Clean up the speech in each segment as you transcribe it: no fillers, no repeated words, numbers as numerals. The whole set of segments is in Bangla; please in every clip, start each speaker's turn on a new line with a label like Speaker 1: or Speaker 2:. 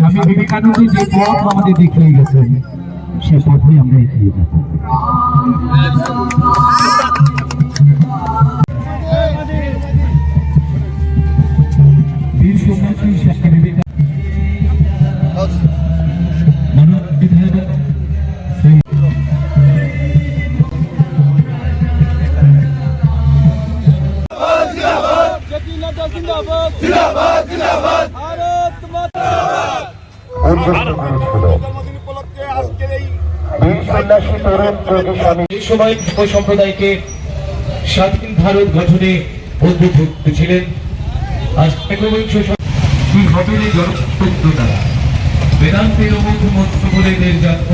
Speaker 1: স্বামী বিবেকানন্দ যে পথ আমাদের দেখিয়ে গেছেন সে পথে আমরা এগিয়ে যাব। বীর সন্ন্যাসী স্বামী বিবেকানন্দ মানব বিধায়ক এই সময় ওই সম্প্রদায়কে স্বাধীন ভারত গঠনে উদ্বুদ্ধ ছিলেন। আজ একবিংশ শতাব্দীর জনতন্ত্র দ্বারা বেদান্তের অমোঘ মন্ত্র বলে এদের জন্ম।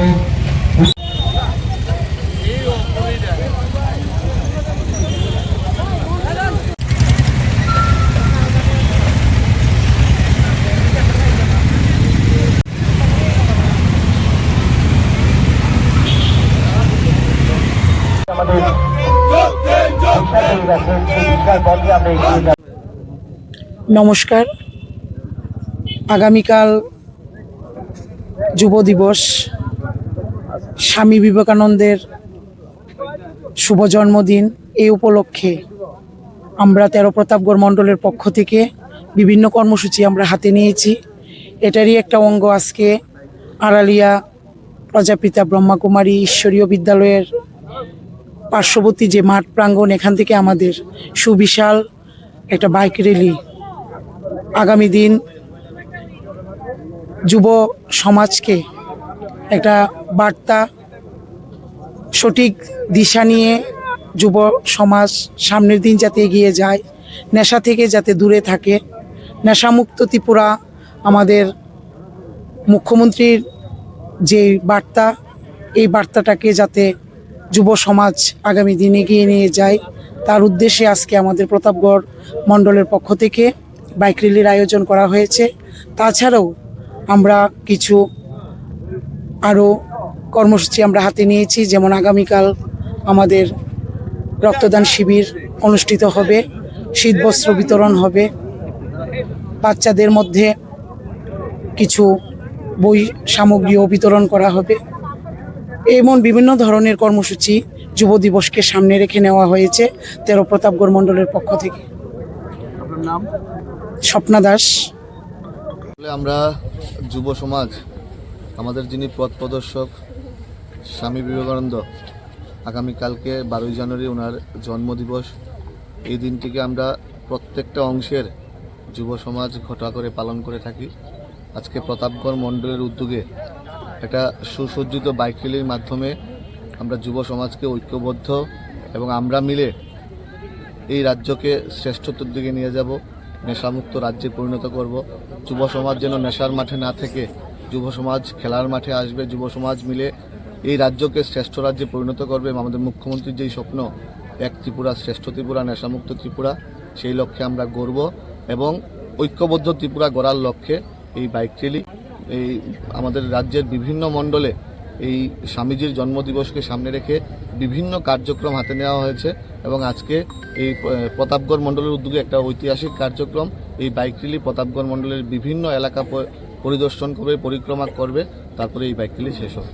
Speaker 2: নমস্কার। আগামীকাল যুব দিবস, স্বামী বিবেকানন্দের শুভ জন্মদিন। এই উপলক্ষে আমরা 13 প্রতাপগড় মণ্ডলের পক্ষ থেকে বিভিন্ন কর্মসূচি আমরা হাতে নিয়েছি। এটারই একটা অঙ্গ আজকে আড়ালিয়া প্রজাপিতা ব্রহ্মাকুমারী ঈশ্বরীয় বিদ্যালয়ের পার্শ্ববর্তী যে মাঠ প্রাঙ্গণ, এখান থেকে আমাদের সুবিশাল একটা বাইক র্যালি। আগামী দিন যুব সমাজকে একটা বার্তা, সঠিক দিশা নিয়ে যুব সমাজ সামনের দিন যাতে এগিয়ে যায়, নেশা থেকে যাতে দূরে থাকে, নেশামুক্ত ত্রিপুরা আমাদের মুখ্যমন্ত্রীর যে বার্তা, এই বার্তাটাকে যাতে যুব সমাজ আগামী দিন এগিয়ে নিয়ে যায়, তার উদ্দেশ্যে আজকে আমাদের প্রতাপগড় মণ্ডলের পক্ষ থেকে বাইক র্যালির আয়োজন করা হয়েছে। তাছাড়াও আমরা কিছু আরও কর্মসূচি আমরা হাতে নিয়েছি, যেমন আগামীকাল আমাদের রক্তদান শিবির অনুষ্ঠিত হবে, শীতবস্ত্র বিতরণ হবে, বাচ্চাদের মধ্যে কিছু বই সামগ্রীও বিতরণ করা হবে। এমন বিভিন্ন ধরনের কর্মসূচি যুব দিবসকে সামনে রেখে নেওয়া হয়েছে 13 প্রতাপগড় মণ্ডলের পক্ষ থেকে।
Speaker 3: আপনার নাম?
Speaker 2: স্বপ্না দাস।
Speaker 4: আমরা যুব সমাজ, আমাদের যিনি পথ প্রদর্শক স্বামী বিবেকানন্দ, আগামীকালকে 12 জানুয়ারি ওনার জন্মদিবস। এই দিনটিকে আমরা প্রত্যেকটা অংশের যুব সমাজ ঘটা করে পালন করে থাকি। আজকে প্রতাপগড় মণ্ডলের উদ্যোগে একটা সুসজ্জিত বাইক র্যালির মাধ্যমে আমরা যুব সমাজকে ঐক্যবদ্ধ এবং আমরা মিলে এই রাজ্যকে শ্রেষ্ঠত্বের দিকে নিয়ে যাব, নেশামুক্ত রাজ্যে পরিণত করব। যুব সমাজ যেন নেশার মাঠে না থেকে যুব সমাজ খেলার মাঠে আসবে, যুব সমাজ মিলে এই রাজ্যকে শ্রেষ্ঠ রাজ্যে পরিণত করবে। আমাদের মুখ্যমন্ত্রীর যেই স্বপ্ন, এক ত্রিপুরা শ্রেষ্ঠ ত্রিপুরা, নেশামুক্ত ত্রিপুরা, সেই লক্ষ্যে আমরা গড়ব এবং ঐক্যবদ্ধ ত্রিপুরা গড়ার লক্ষ্যে এই বাইক র্যালি, এই আমাদের রাজ্যের বিভিন্ন মণ্ডলে এই স্বামীজির জন্মদিবসকে সামনে রেখে বিভিন্ন কার্যক্রম হাতে নেওয়া হয়েছে এবং আজকে এই প্রতাপগড় মণ্ডলের উদ্যোগে একটা ঐতিহাসিক কার্যক্রম। এই বাইক র্যালি প্রতাপগড় মণ্ডলের বিভিন্ন এলাকা পরিদর্শন করবে, পরিক্রমা করবে, তারপরে এই বাইক র্যালি শেষ হবে।